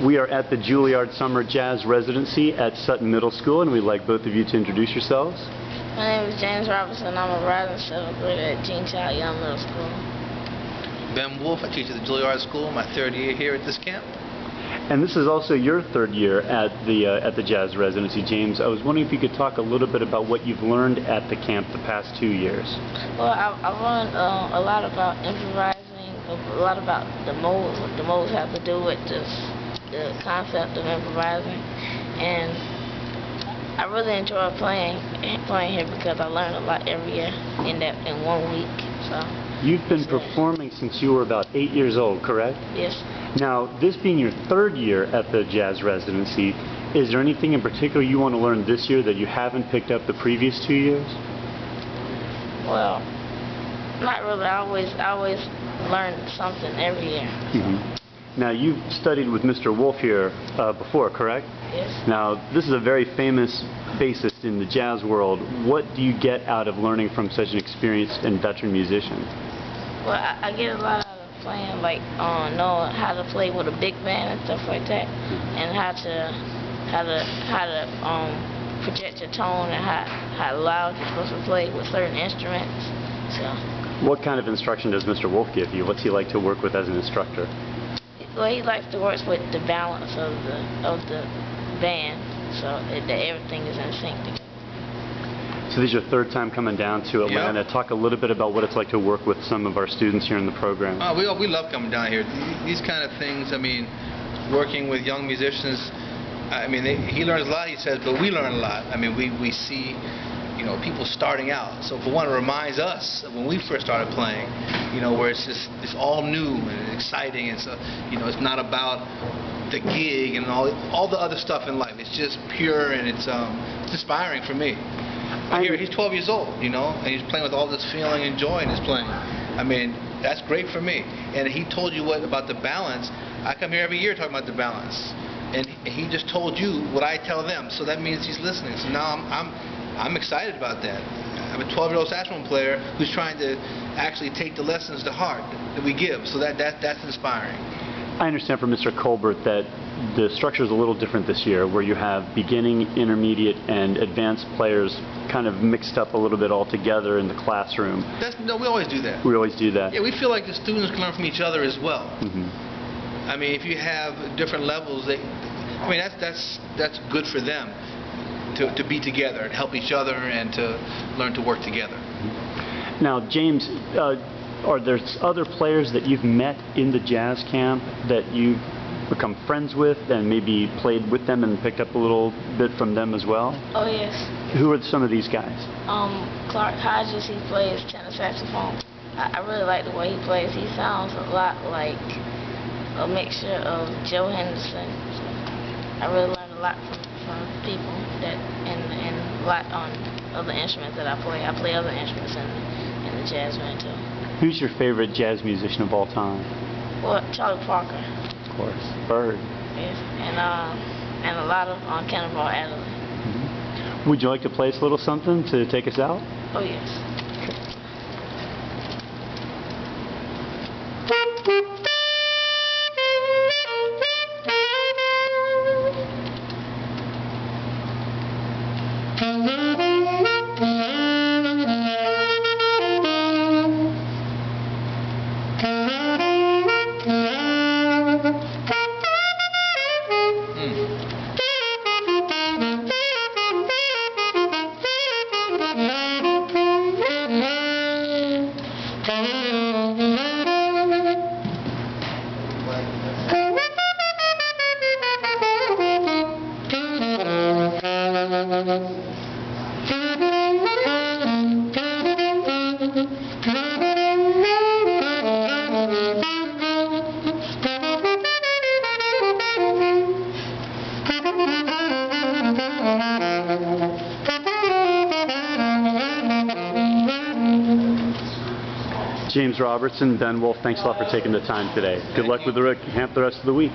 We are at the Juilliard Summer Jazz Residency at Sutton Middle School, and we'd like both of you to introduce yourselves. My name is James Robertson. I'm a rising 7th grader at Juilliard Young Middle School. Ben Wolfe. I teach at the Juilliard School, my 3rd year here at this camp. And this is also your 3rd year at the Jazz Residency. James, I was wondering if you could talk a little bit about what you've learned at the camp the past 2 years. Well, I've learned a lot about improvising, a lot about the modes, what the modes have to do with the concept of improvising, and I really enjoy playing here because I learn a lot every year in 1 week. So you've been performing since you were about 8 years old, correct? Yes. Now, this being your 3rd year at the Jazz Residency, is there anything in particular you want to learn this year that you haven't picked up the previous 2 years? Well, not really. I always learn something every year. So. Mm-hmm. Now, you've studied with Mr. Wolfe here before, correct? Yes. Now, this is a very famous bassist in the jazz world. What do you get out of learning from such an experienced and veteran musician? Well, I get a lot out of playing, like knowing how to play with a big band and stuff like that, and how to project your tone and how loud you're supposed to play with certain instruments. So. What kind of instruction does Mr. Wolfe give you? What's he like to work with as an instructor? Well, he likes to work with the balance of the band, so that everything is in sync together. So this is your 3rd time coming down to Atlanta. Yep. Talk a little bit about what it's like to work with some of our students here in the program. We love coming down here. These kind of things, I mean, working with young musicians, I mean, he learns a lot, he says, but we learn a lot. I mean, we see, you know, people starting out. So for one, it reminds us of when we first started playing, you know, where it's all new and exciting, and so, you know, it's not about the gig and all the other stuff in life. It's just pure, and it's inspiring for me. Here, he's 12 years old, you know, and he's playing with all this feeling and joy in his playing. I mean, that's great for me. And he told you what about the balance. I come here every year talking about the balance, and he just told you what I tell them. So that means he's listening. So now I'm excited about that. I'm a 12-year-old saxophone player who's trying to actually take the lessons to heart that we give. So that's inspiring. I understand from Mr. Colbert that the structure is a little different this year, where you have beginning, intermediate, and advanced players kind of mixed up a little bit all together in the classroom. No, we always do that. We always do that. Yeah, we feel like the students can learn from each other as well. Mm-hmm. I mean, if you have different levels, I mean, that's good for them to be together and help each other and to learn to work together. Mm-hmm. Now, James, are there other players that you've met in the jazz camp that you've become friends with and maybe played with them and picked up a little bit from them as well? Oh, yes. Who are some of these guys? Clark Hodges, he plays tenor saxophone. I really like the way he plays. He sounds a lot like a mixture of Joe Henderson. I really learned a lot from people and a lot on other instruments that I play. I play other instruments in the jazz band too. Who's your favorite jazz musician of all time? Well, Charlie Parker. Of course. Bird. Yes, and a lot of Cannonball Adderley. Mm-hmm. Would you like to play us a little something to take us out? Oh, yes. James Robertson, Ben Wolfe, thanks a lot for taking the time today. Good luck with the camp the rest of the week.